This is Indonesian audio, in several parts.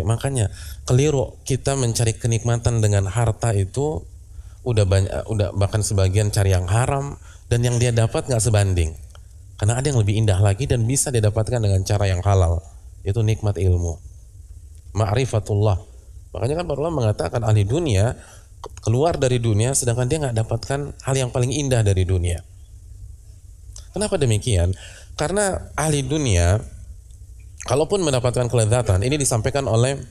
Makanya keliru kita mencari kenikmatan dengan harta itu udah banyak, udah bahkan sebagian cari yang haram dan yang dia dapat nggak sebanding. Karena ada yang lebih indah lagi dan bisa didapatkan dengan cara yang halal, yaitu nikmat ilmu, ma'rifatullah. Makanya kan para ulama mengatakan ahli dunia keluar dari dunia sedangkan dia nggak dapatkan hal yang paling indah dari dunia. Kenapa demikian? Karena ahli dunia kalaupun mendapatkan kelezatan, ini disampaikan oleh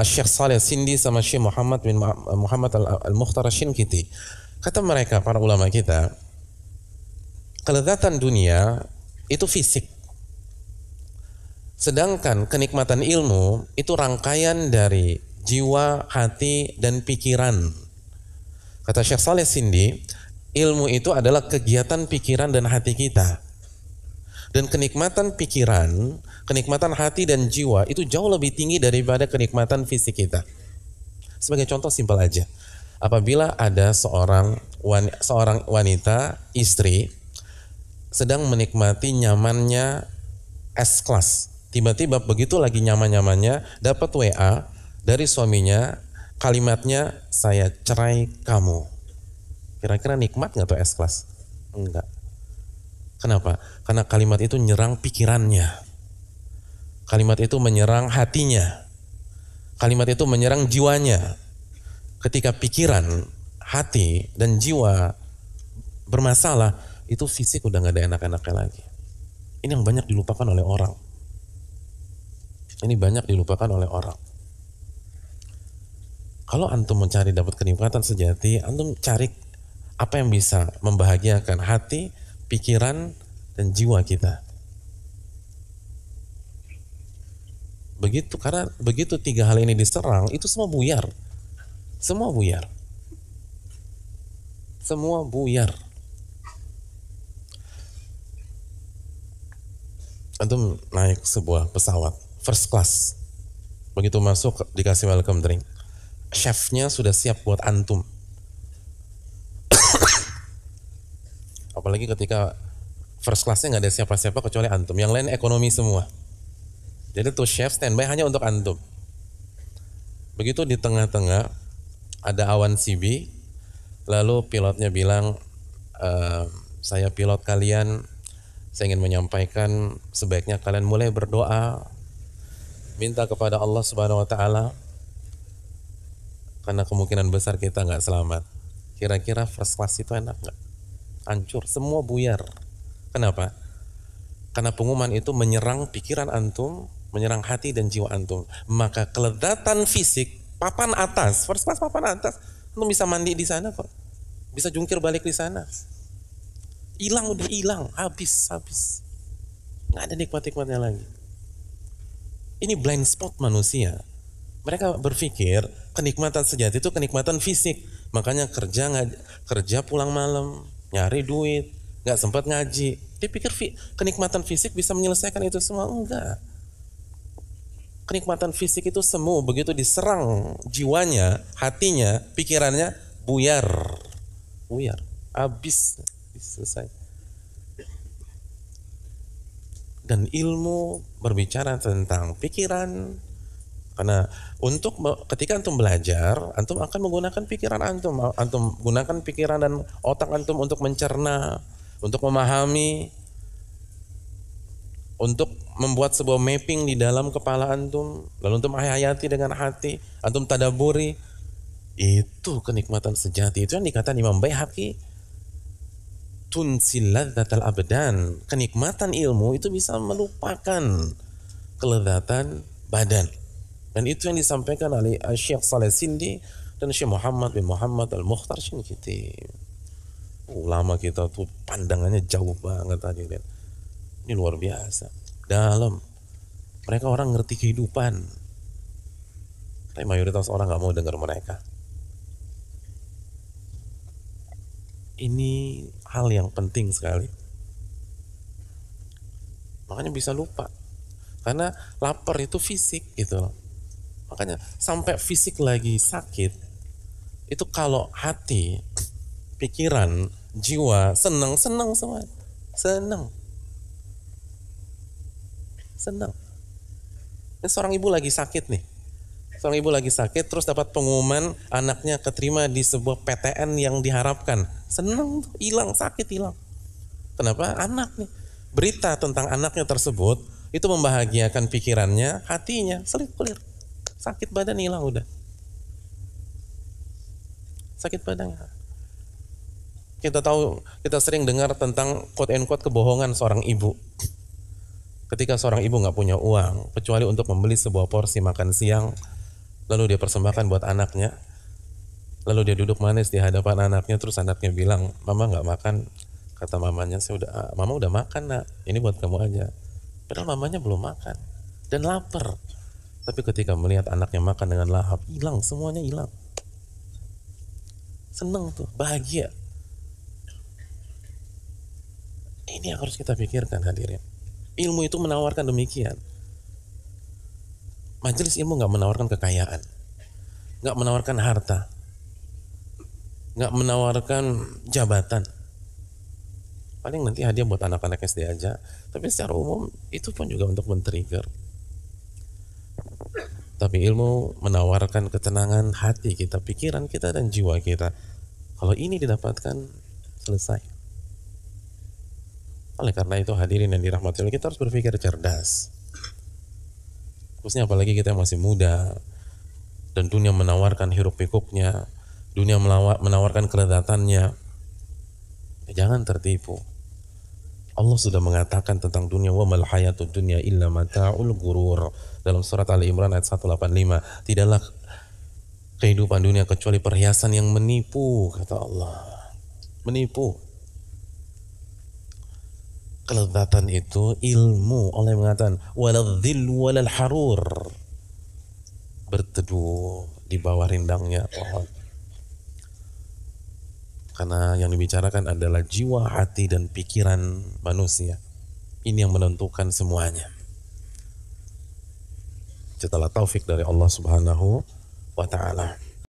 Syekh Saleh Sindi sama Syekh Muhammad bin Muhammad Al-Mukhtar Asy-Syinkiti. Kata mereka para ulama kita, kelezatan dunia itu fisik. Sedangkan kenikmatan ilmu itu rangkaian dari jiwa, hati, dan pikiran. Kata Syekh Saleh Sindi, ilmu itu adalah kegiatan pikiran dan hati kita. Dan kenikmatan pikiran, kenikmatan hati dan jiwa itu jauh lebih tinggi daripada kenikmatan fisik kita. Sebagai contoh simpel aja, apabila ada seorang wanita, istri, sedang menikmati nyamannya S-Class, tiba-tiba begitu lagi nyaman-nyamannya dapat WA dari suaminya, kalimatnya saya cerai kamu. Kira-kira nikmat nggak tuh S-Class? Enggak. Kenapa? Karena kalimat itu nyerang pikirannya, kalimat itu menyerang hatinya, kalimat itu menyerang jiwanya. Ketika pikiran, hati, dan jiwa bermasalah, itu fisik udah nggak ada enak-enaknya lagi. Ini yang banyak dilupakan oleh orang. Ini banyak dilupakan oleh orang. Kalau antum mencari dapat kenikmatan sejati, antum cari apa yang bisa membahagiakan hati, pikiran, dan jiwa kita. Begitu, karena begitu tiga hal ini diserang, itu semua buyar. Semua buyar. Semua buyar. Antum naik sebuah pesawat first class, begitu masuk dikasih welcome drink, chefnya sudah siap buat antum. Apalagi ketika first classnya nggak ada siapa-siapa kecuali antum, yang lain ekonomi semua. Jadi tuh chef standby hanya untuk antum. Begitu di tengah-tengah ada awan CB, lalu pilotnya bilang, saya pilot kalian, saya ingin menyampaikan sebaiknya kalian mulai berdoa, minta kepada Allah Subhanahu Wa Taala, karena kemungkinan besar kita nggak selamat. Kira-kira first class itu enak nggak? Hancur, semua buyar. Kenapa? Karena pengumuman itu menyerang pikiran antum, menyerang hati dan jiwa antum. Maka kelezatan fisik, papan atas, first class papan atas, antum bisa mandi di sana kok, bisa jungkir balik di sana. Hilang, udah hilang, habis, nggak ada nikmat-nikmatnya lagi. Ini blind spot manusia. Mereka berpikir kenikmatan sejati itu kenikmatan fisik. Makanya kerja pulang malam, nyari duit, nggak sempat ngaji. Dia pikir kenikmatan fisik bisa menyelesaikan itu semua. Enggak. Kenikmatan fisik itu semu, begitu diserang jiwanya, hatinya, pikirannya, buyar, habis, selesai. Dan ilmu berbicara tentang pikiran. Karena ketika antum belajar, antum akan menggunakan pikiran antum gunakan pikiran dan otak antum untuk mencerna, untuk memahami, untuk membuat sebuah mapping di dalam kepala antum, lalu antum hayati dengan hati, antum tadaburi. Itu kenikmatan sejati. Itu yang dikatakan Imam Baihaqi, tunsil ladzatal abdan. Kenikmatan ilmu itu bisa melupakan kelezatan badan. Dan itu yang disampaikan oleh Syekh Saleh Sindi dan Syekh Muhammad bin Muhammad Al-Mukhtar Asy-Syinkiti. Ulama kita tuh pandangannya jauh banget tadi. Ini luar biasa, dalam. Mereka orang ngerti kehidupan, tapi mayoritas orang nggak mau dengar mereka. Ini hal yang penting sekali. Makanya bisa lupa, karena lapar itu fisik gitu loh. Makanya sampai fisik lagi sakit, itu kalau hati, pikiran, jiwa senang semua, senang. Ini seorang ibu lagi sakit nih. Seorang ibu lagi sakit terus dapat pengumuman anaknya keterima di sebuah PTN yang diharapkan. Seneng tuh, hilang sakit hilang. Kenapa? Anak nih. Berita tentang anaknya tersebut itu membahagiakan pikirannya, hatinya, selip kelir. Sakit badan hilang udah. Sakit badan. Kita tahu, kita sering dengar tentang quote and quote kebohongan seorang ibu. Ketika seorang ibu nggak punya uang, kecuali untuk membeli sebuah porsi makan siang, lalu dia persembahkan buat anaknya, lalu dia duduk manis di hadapan anaknya, terus anaknya bilang, mama nggak makan. Kata mamanya, mama udah makan nak, ini buat kamu aja. Padahal mamanya belum makan dan lapar. Tapi ketika melihat anaknya makan dengan lahap, hilang, semuanya hilang. Seneng tuh, bahagia. Ini yang harus kita pikirkan hadirin. Ilmu itu menawarkan demikian. Majelis ilmu nggak menawarkan kekayaan, nggak menawarkan harta, nggak menawarkan jabatan. Paling nanti hadiah buat anak-anak SD aja. Tapi secara umum itu pun juga untuk men-trigger. Tapi ilmu menawarkan ketenangan hati kita, pikiran kita, dan jiwa kita. Kalau ini didapatkan, selesai. Oleh karena itu hadirin yang dirahmati Allah, kita harus berpikir cerdas. Khususnya apalagi kita yang masih muda dan dunia menawarkan hiruk pikuknya, dunia menawarkan kelezatannya. Ya, jangan tertipu. Allah sudah mengatakan tentang dunia, wa mal hayatud dunya illa mata'ul ghurur, dalam surat Ali Imran ayat 185. Tidaklah kehidupan dunia kecuali perhiasan yang menipu, kata Allah. Menipu. Kelezatan itu ilmu. Allah mengatakan waladzil walal harur, berteduh di bawah rindangnya pohon. Karena yang dibicarakan adalah jiwa, hati, dan pikiran manusia. Ini yang menentukan semuanya. Setelah taufik dari Allah Subhanahu wa ta'ala.